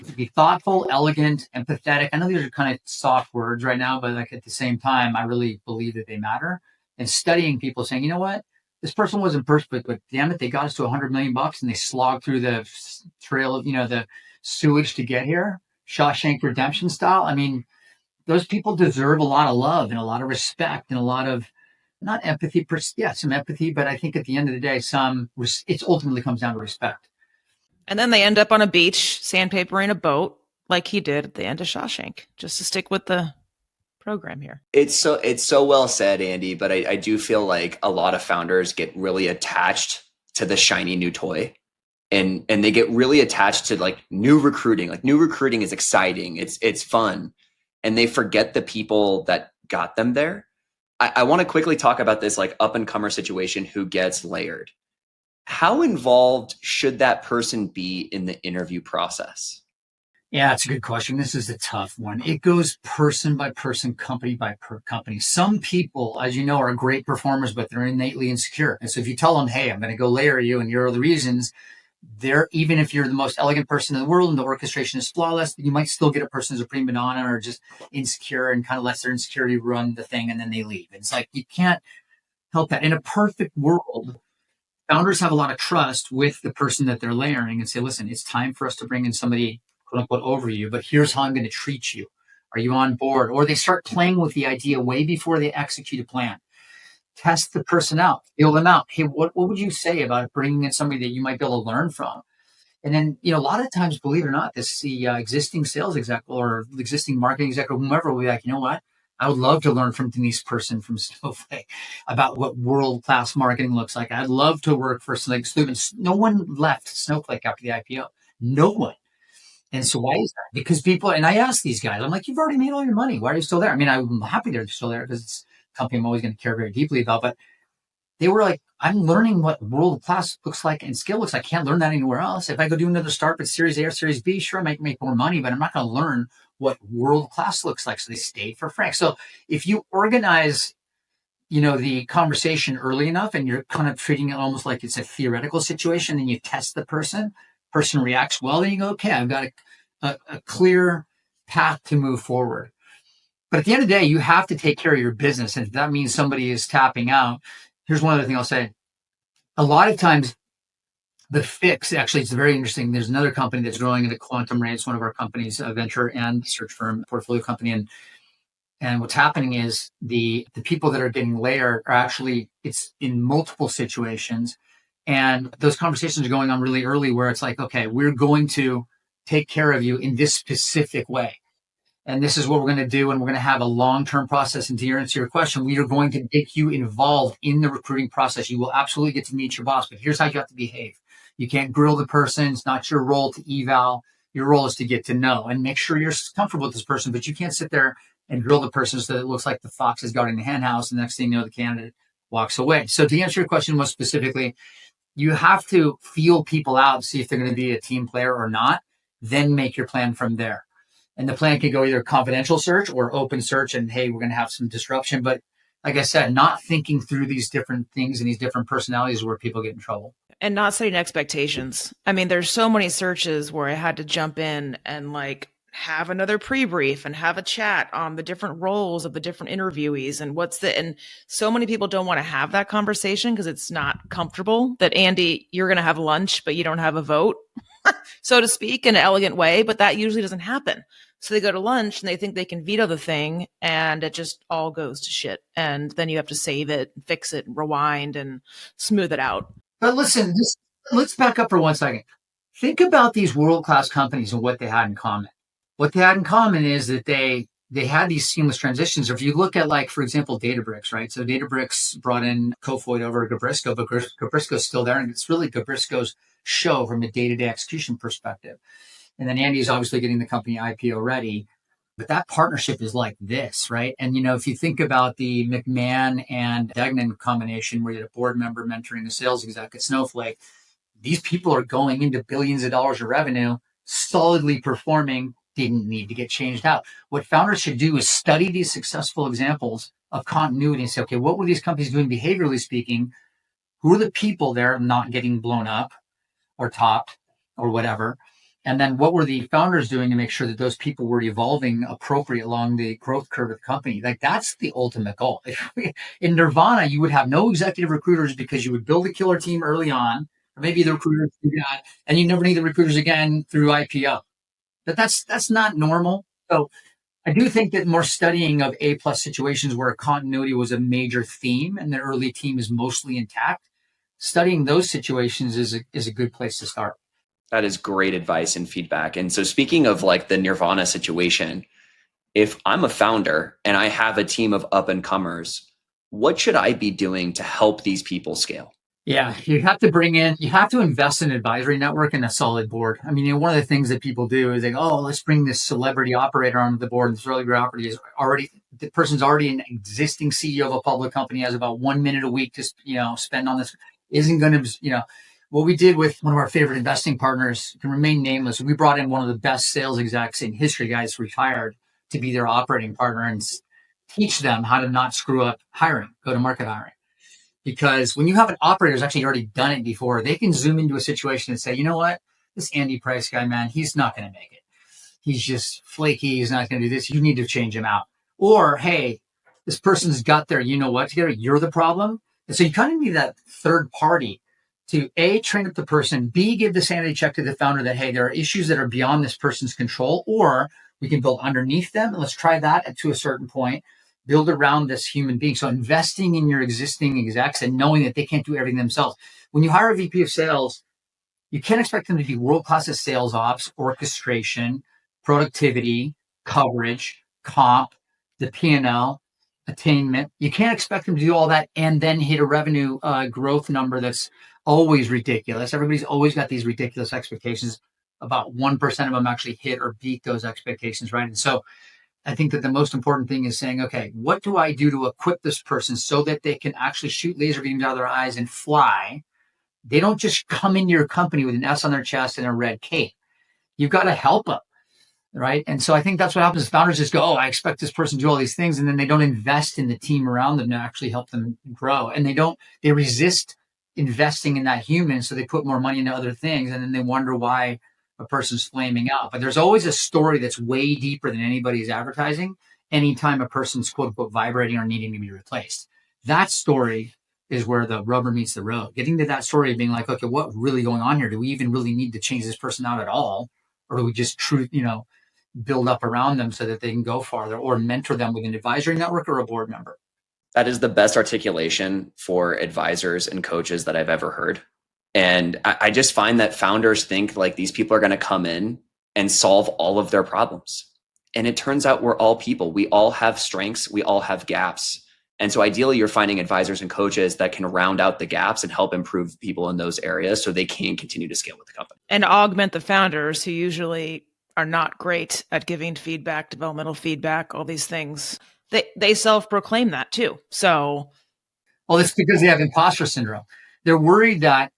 [SPEAKER 2] to be thoughtful, elegant, empathetic. I know these are kind of soft words right now, but like at the same time, I really believe that they matter. And studying people saying, you know what, this person wasn't perfect, but damn it, they got us to $100 million and they slogged through the trail of, the sewage to get here, Shawshank Redemption style. I mean, those people deserve a lot of love and a lot of respect and a lot of not empathy, some empathy, but I think at the end of the day, it ultimately comes down to respect.
[SPEAKER 3] And then they end up on a beach, sandpapering a boat, like he did at the end of Shawshank, just to stick with the program here.
[SPEAKER 1] It's so well said, Andy, but I do feel like a lot of founders get really attached to the shiny new toy. And they get really attached to like new recruiting. Like new recruiting is exciting. It's fun. And they forget the people that got them there. I want to quickly talk about this like up and comer situation who gets layered. How involved should that person be in the interview process?
[SPEAKER 2] Yeah, it's a good question. This is a tough one. It goes person by person, company by company. Some people, as you know, are great performers, but they're innately insecure. And so if you tell them, hey, I'm going to go layer you and here are the reasons, even if you're the most elegant person in the world and the orchestration is flawless, you might still get a person who's a prima donna or just insecure and kind of lets their insecurity run the thing and then they leave. It's like, you can't help that. In a perfect world, founders have a lot of trust with the person that they're layering and say, listen, it's time for us to bring in somebody, quote unquote, over you, but here's how I'm going to treat you. Are you on board? Or they start playing with the idea way before they execute a plan. Test the person out, feel them out. Hey, what would you say about bringing in somebody that you might be able to learn from? And then, a lot of times, believe it or not, the existing sales exec or existing marketing exec or whomever will be like, you know what? I would love to learn from Denise person from Snowflake about what world-class marketing looks like. I'd love to work for students. No one left Snowflake after the IPO. No one. And so why is that? Because people, and I ask these guys, I'm like, you've already made all your money. Why are you still there? I mean, I'm happy they're still there because it's a company I'm always going to care very deeply about. But they were like, I'm learning what world class looks like and skill looks like. I can't learn that anywhere else. If I go do another startup at Series A or Series B, sure, I might make more money, but I'm not going to learn what world class looks like. So they stayed for Frank. So if you organize, the conversation early enough and you're kind of treating it almost like it's a theoretical situation and you test the person reacts well, then you go, okay, I've got a clear path to move forward. But at the end of the day, you have to take care of your business. And if that means somebody is tapping out, here's one other thing I'll say. A lot of times the fix, actually, it's very interesting. There's another company that's growing at a quantum rate. It's one of our companies, a venture and search firm, portfolio company. And what's happening is the people that are getting layered are actually, it's in multiple situations. And those conversations are going on really early where it's like, okay, we're going to take care of you in this specific way. And this is what we're going to do. And we're going to have a long-term process. And to answer your question, we are going to get you involved in the recruiting process. You will absolutely get to meet your boss, but here's how you have to behave. You can't grill the person. It's not your role to eval. Your role is to get to know and make sure you're comfortable with this person, but you can't sit there and grill the person so that it looks like the fox is guarding the hen house. And the next thing you know, the candidate walks away. So to answer your question more specifically, you have to feel people out, see if they're going to be a team player or not, then make your plan from there. And the plan can go either confidential search or open search. And hey, we're going to have some disruption. But like I said, not thinking through these different things and these different personalities is where people get in trouble.
[SPEAKER 3] And not setting expectations. I mean, there's so many searches where I had to jump in and have another pre-brief and have a chat on the different roles of the different interviewees and so many people don't want to have that conversation because it's not comfortable that, Andy, you're going to have lunch, but you don't have a vote, so to speak, in an elegant way, but that usually doesn't happen. So they go to lunch and they think they can veto the thing and it just all goes to shit. And then you have to save it, fix it, rewind and smooth it out.
[SPEAKER 2] But listen, let's back up for 1 second. Think about these world-class companies and what they had in common. What they had in common is that they had these seamless transitions. If you look at, for example, Databricks, right? So Databricks brought in Kofoid over Gabrisco, but Gabrisco's still there. And it's really Gabrisco's show from a day-to-day execution perspective. And then Andy's obviously getting the company IPO ready. But that partnership is like this, right? And, if you think about the McMahon and Degnan combination where you had a board member mentoring a sales exec at Snowflake, these people are going into billions of dollars of revenue solidly performing, didn't need to get changed out. What founders should do is study these successful examples of continuity and say, okay, what were these companies doing behaviorally speaking? Who are the people there not getting blown up or topped or whatever? And then what were the founders doing to make sure that those people were evolving appropriate along the growth curve of the company? Like that's the ultimate goal. In Nirvana, you would have no executive recruiters because you would build a killer team early on, or maybe the recruiters do that, and you never need the recruiters again through IPO. But that's not normal. So I do think that more studying of A plus situations where continuity was a major theme and the early team is mostly intact, studying those situations is a good place to start.
[SPEAKER 1] That is great advice and feedback. And so speaking of like the Nirvana situation, if I'm a founder and I have a team of up and comers, what should I be doing to help these people scale?
[SPEAKER 2] Yeah, you have to invest in an advisory network and a solid board. I mean, one of the things that people do is they go, oh, let's bring this celebrity operator onto the board. And this celebrity operator the person's already an existing CEO of a public company, has about 1 minute a week to, spend on this, isn't going to, what we did with one of our favorite investing partners, can remain nameless. We brought in one of the best sales execs in history, guys retired, to be their operating partner and teach them how to not screw up hiring, go to market hiring. Because when you have an operator who's actually already done it before, they can zoom into a situation and say, you know what, this Andy Price guy, man, he's not going to make it. He's just flaky. He's not going to do this. You need to change him out. Or, hey, this person's got their, you know what, together, you're the problem. And so you kind of need that third party to A, train up the person, B, give the sanity check to the founder that, hey, there are issues that are beyond this person's control, or we can build underneath them. And let's try that to a certain point, build around this human being. So investing in your existing execs and knowing that they can't do everything themselves. When you hire a VP of sales, you can't expect them to be world-class at sales ops, orchestration, productivity, coverage, comp, the P&L, attainment. You can't expect them to do all that and then hit a revenue growth number that's always ridiculous. Everybody's always got these ridiculous expectations. About 1% of them actually hit or beat those expectations, right? And so I think that the most important thing is saying, okay, what do I do to equip this person so that they can actually shoot laser beams out of their eyes and fly? They don't just come into your company with an S on their chest and a red cape. You've got to help them, right? And so I think that's what happens. Founders just go, oh, I expect this person to do all these things. And then they don't invest in the team around them to actually help them grow. And they resist investing in that human. So they put more money into other things. And then they wonder why a person's flaming out. But there's always a story that's way deeper than anybody's advertising anytime a person's quote unquote vibrating or needing to be replaced. That story is where the rubber meets the road. Getting to that story of being like, okay, what's really going on here? Do we even really need to change this person out at all? Or do we just build up around them so that they can go farther, or mentor them with an advisory network or a board member?
[SPEAKER 1] That is the best articulation for advisors and coaches that I've ever heard. And I just find that founders think like these people are going to come in and solve all of their problems. And it turns out we're all people. We all have strengths. We all have gaps. And so ideally, you're finding advisors and coaches that can round out the gaps and help improve people in those areas so they can continue to scale with the company.
[SPEAKER 3] And augment the founders who usually are not great at giving feedback, developmental feedback, all these things. They self-proclaim that too. So,
[SPEAKER 2] well, it's because they have imposter syndrome. They're worried that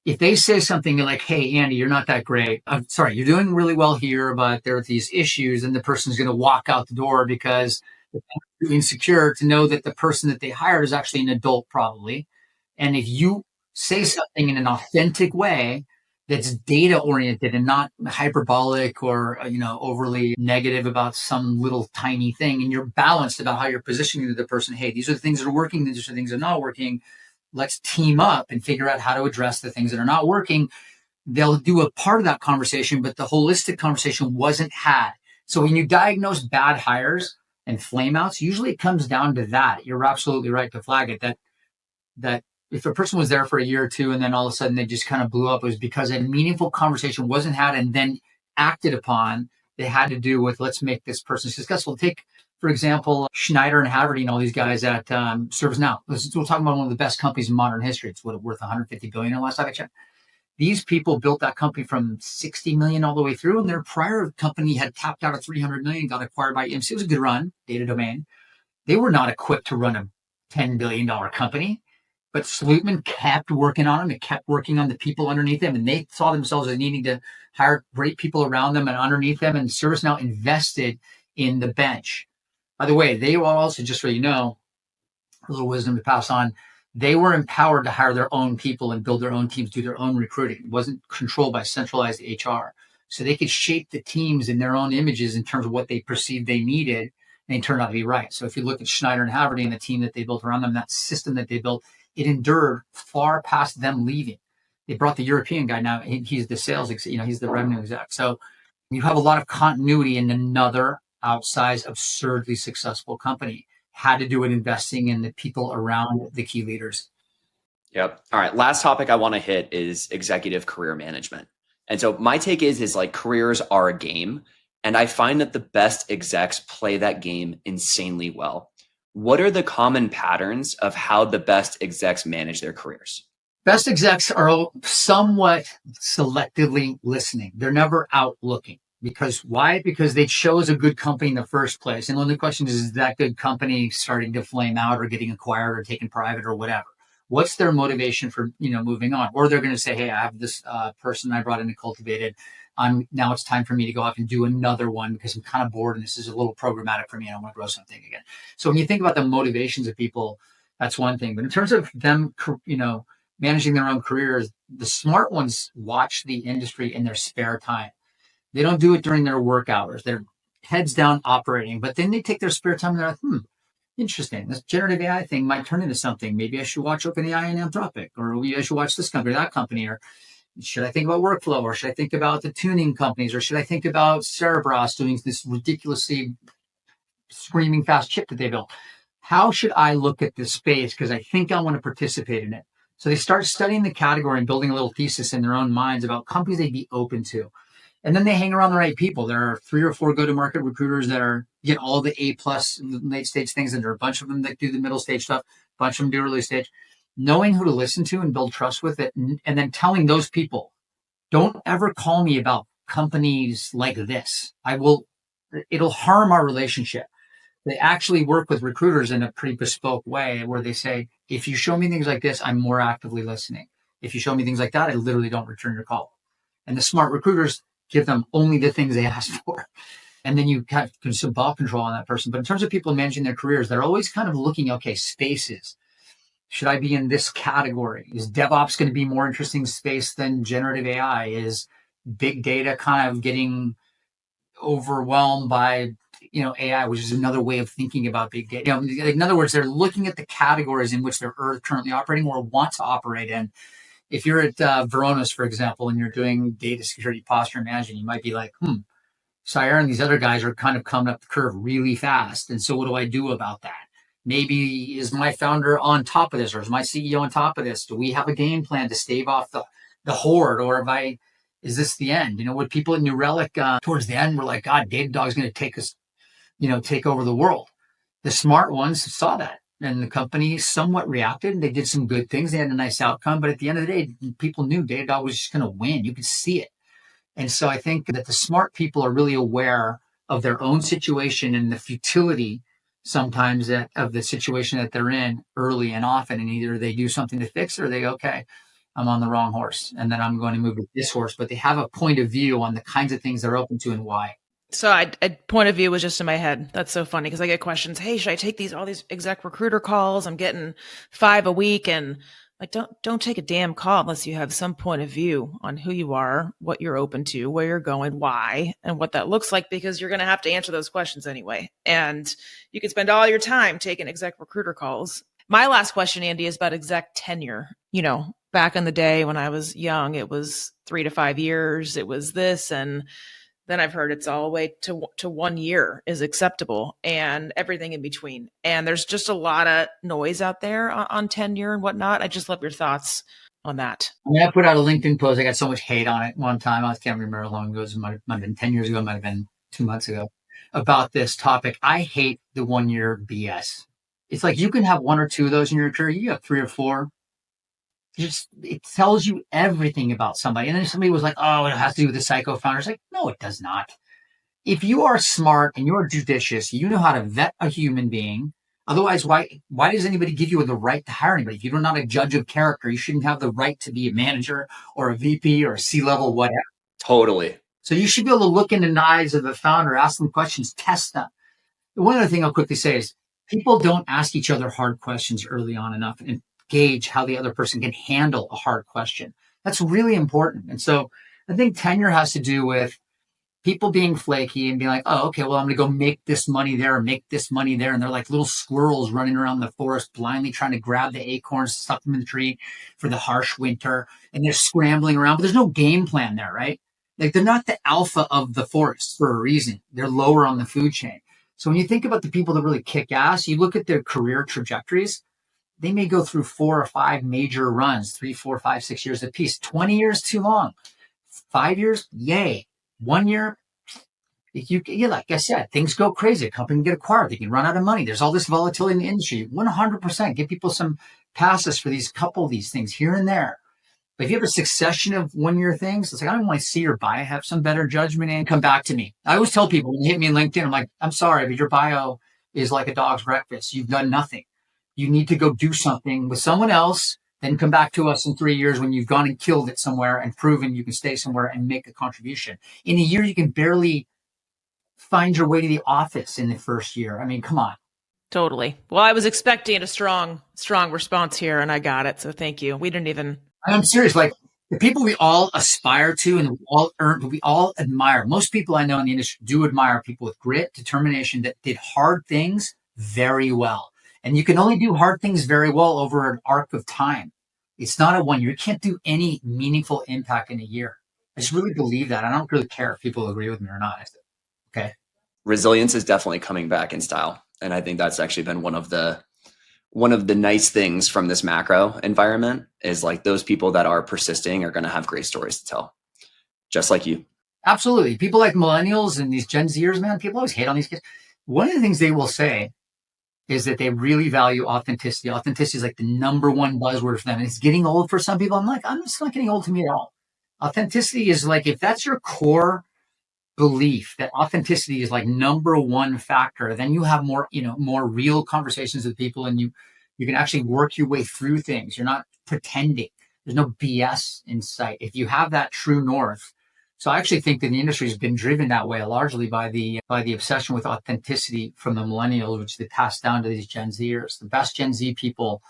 [SPEAKER 2] if they say something like, hey, Andy, you're not that great. I'm sorry, you're doing really well here, but there are these issues, and the person's going to walk out the door because they're too insecure to know that the person that they hired is actually an adult, probably. And if you say something in an authentic way that's data oriented and not hyperbolic or overly negative about some little tiny thing, and you're balanced about how you're positioning the person, hey, these are the things that are working, these are the things that are not working. Let's team up and figure out how to address the things that are not working. They'll do a part of that conversation, but the holistic conversation wasn't had. So when you diagnose bad hires and flameouts, usually it comes down to that. You're absolutely right to flag it, that if a person was there for a year or two and then all of a sudden they just kind of blew up, it was because a meaningful conversation wasn't had and then acted upon. They had to do with, let's make this person successful. Take, for example, Schneider and Haverty and all these guys at ServiceNow. We're talking about one of the best companies in modern history. It's worth $150 billion last time I checked. These people built that company from 60 million all the way through, and their prior company had tapped out at 300 million, got acquired by EMC. It was a good run, Data Domain. They were not equipped to run a $10 billion company. But Slootman kept working on them. It kept working on the people underneath them. And they saw themselves as needing to hire great people around them and underneath them. And ServiceNow invested in the bench. By the way, they were also, just so you know, a little wisdom to pass on, they were empowered to hire their own people and build their own teams, do their own recruiting. It wasn't controlled by centralized HR. So they could shape the teams in their own images in terms of what they perceived they needed, and it turned out to be right. So if you look at Schneider and Haverty and the team that they built around them, that system that they built, it endured far past them leaving. They brought the European guy now. He's the sales, he's the revenue exec. So you have a lot of continuity in another outsized, absurdly successful company. Had to do with investing in the people around the key leaders.
[SPEAKER 1] Yep. All right. Last topic I want to hit is executive career management. And so my take is like careers are a game. And I find that the best execs play that game insanely well. What are the common patterns of how the best execs manage their careers?
[SPEAKER 2] Best execs are somewhat selectively listening. They're never out looking. Because why? Because they chose a good company in the first place. And then the question is that good company starting to flame out or getting acquired or taken private or whatever? What's their motivation for, moving on? Or they're going to say, hey, I have this person I brought in to cultivate it. Now it's time for me to go off and do another one because I'm kind of bored and this is a little programmatic for me and I want to grow something again. So when you think about the motivations of people, that's one thing. But in terms of them, managing their own careers, the smart ones watch the industry in their spare time. They don't do it during their work hours. They're heads down operating, but then they take their spare time and they're like, interesting. This generative AI thing might turn into something. Maybe I should watch OpenAI and Anthropic, or maybe I should watch this company, that company, or should I think about workflow, or should I think about the tuning companies, or should I think about Cerebras doing this ridiculously screaming fast chip that they built? How should I look at this space? Because I think I want to participate in it. So they start studying the category and building a little thesis in their own minds about companies they'd be open to. And then they hang around the right people. There are 3 or 4 go-to-market recruiters that get all the A+ late stage things, and there are a bunch of them that do the middle stage stuff, a bunch of them do early stage. Knowing who to listen to and build trust with it, and then telling those people, don't ever call me about companies like this. It'll harm our relationship. They actually work with recruiters in a pretty bespoke way where they say, if you show me things like this, I'm more actively listening. If you show me things like that, I literally don't return your call. And the smart recruiters give them only the things they asked for. And then you have some ball control on that person. But in terms of people managing their careers, they're always kind of looking, okay, spaces. Should I be in this category? Is DevOps going to be more interesting space than generative AI? Is big data kind of getting overwhelmed by, AI, which is another way of thinking about big data? In other words, they're looking at the categories in which they're currently operating or want to operate in. If you're at Varonis, for example, and you're doing data security posture management, you might be like, Sire and these other guys are kind of coming up the curve really fast. And so what do I do about that? Maybe is my founder on top of this, or is my CEO on top of this? Do we have a game plan to stave off the horde? Or is this the end? What people at New Relic towards the end were like, God, Datadog's going to take us, take over the world. The smart ones saw that. And the company somewhat reacted, and they did some good things. They had a nice outcome. But at the end of the day, people knew Datadog was just going to win. You could see it. And so I think that the smart people are really aware of their own situation and the futility sometimes of the situation that they're in early and often. And either they do something to fix it, or they, okay, I'm on the wrong horse, and then I'm going to move to this horse. But they have a point of view on the kinds of things they're open to and why.
[SPEAKER 3] So a point of view was just in my head. That's so funny because I get questions. Hey, should I take all these exec recruiter calls? I'm getting 5 a week, and like, don't take a damn call unless you have some point of view on who you are, what you're open to, where you're going, why, and what that looks like, because you're going to have to answer those questions anyway. And you can spend all your time taking exec recruiter calls. My last question, Andy, is about exec tenure. Back in the day when I was young, it was 3 to 5 years. It was this, and then I've heard it's all the way to 1 year is acceptable, and everything in between. And there's just a lot of noise out there on tenure and whatnot. I just love your thoughts on that.
[SPEAKER 2] I put out a LinkedIn post. I got so much hate on it one time. I can't remember how long ago. It might have been 10 years ago. It might have been 2 months ago about this topic. I hate the 1 year BS. It's like you can have 1 or 2 of those in your career. You have 3 or 4. It tells you everything about somebody. And then somebody was like, oh, it has to do with the psycho founder. It's like, no, it does not. If you are smart and you're judicious, you know how to vet a human being, Otherwise, why does anybody give you the right to hire anybody? If you're not a judge of character, you shouldn't have the right to be a manager or a VP or a C-level, whatever.
[SPEAKER 1] Totally.
[SPEAKER 2] So you should be able to look in the eyes of the founder, ask them questions, test them. One other thing I'll quickly say is people don't ask each other hard questions early on enough and gauge how the other person can handle a hard question. That's really important. And so I think tenure has to do with people being flaky and being like, oh, okay, well, I'm going to go make this money there or make this money there. And they're like little squirrels running around the forest, blindly trying to grab the acorns, stuff them in the tree for the harsh winter. And they're scrambling around, but there's no game plan there, right? Like they're not the alpha of the forest for a reason. They're lower on the food chain. So when you think about the people that really kick ass, you look at their career trajectories, they may go through 4 or 5 major runs, 3, 4, 5, 6 years apiece. 20 years, too long. 5 years, yay. 1 year, like I said, things go crazy. A company can get acquired. They can run out of money. There's all this volatility in the industry. 100%. Give people some passes for couple of these things here and there. But if you have a succession of 1 year things, it's like, I don't want to see your bio. Have some better judgment and come back to me. I always tell people when you hit me in LinkedIn, I'm like, I'm sorry, but your bio is like a dog's breakfast. You've done nothing. You need to go do something with someone else, then come back to us in 3 years when you've gone and killed it somewhere and proven you can stay somewhere and make a contribution. In a year, you can barely find your way to the office in the first year. I mean, come on.
[SPEAKER 3] Totally. Well, I was expecting a strong response here and I got it. So thank you. We didn't even.
[SPEAKER 2] I'm serious. Like the people we all aspire to and we all admire. Most people I know in the industry do admire people with grit, determination that did hard things very well. And you can only do hard things very well over an arc of time. It's not a 1 year. You can't do any meaningful impact in a year. I just really believe that. I don't really care if people agree with me or not. Okay.
[SPEAKER 1] Resilience is definitely coming back in style. And I think that's actually been one of the nice things from this macro environment is like those people that are persisting are going to have great stories to tell. Just like you.
[SPEAKER 2] Absolutely. People like millennials and these Gen Zers, man, people always hate on these kids. One of the things they will say is that they really value authenticity. Authenticity is like the number one buzzword for them. And it's getting old for some people. I'm like, I'm just not getting old to me at all. Authenticity is like, if that's your core belief that authenticity is like number one factor, then you have more real conversations with people and you can actually work your way through things. You're not pretending. There's no BS in sight. If you have that true north. So I actually think that the industry has been driven that way largely by the obsession with authenticity from the millennials, which they pass down to these Gen Zers. The best Gen Z people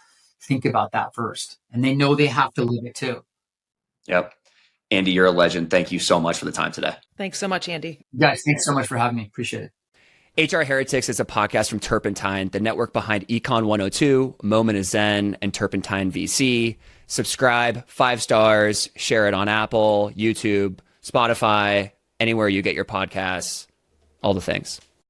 [SPEAKER 2] think about that first, and they know they have to live it too.
[SPEAKER 1] Yep. Andy, you're a legend. Thank you so much for the time today.
[SPEAKER 3] Thanks so much, Andy.
[SPEAKER 2] Guys, thanks so much for having me. Appreciate it.
[SPEAKER 1] HR Heretics is a podcast from Turpentine, the network behind Econ 102, Moment of Zen, and Turpentine VC. Subscribe, 5 stars, share it on Apple, YouTube, Spotify, anywhere you get your podcasts, all the things.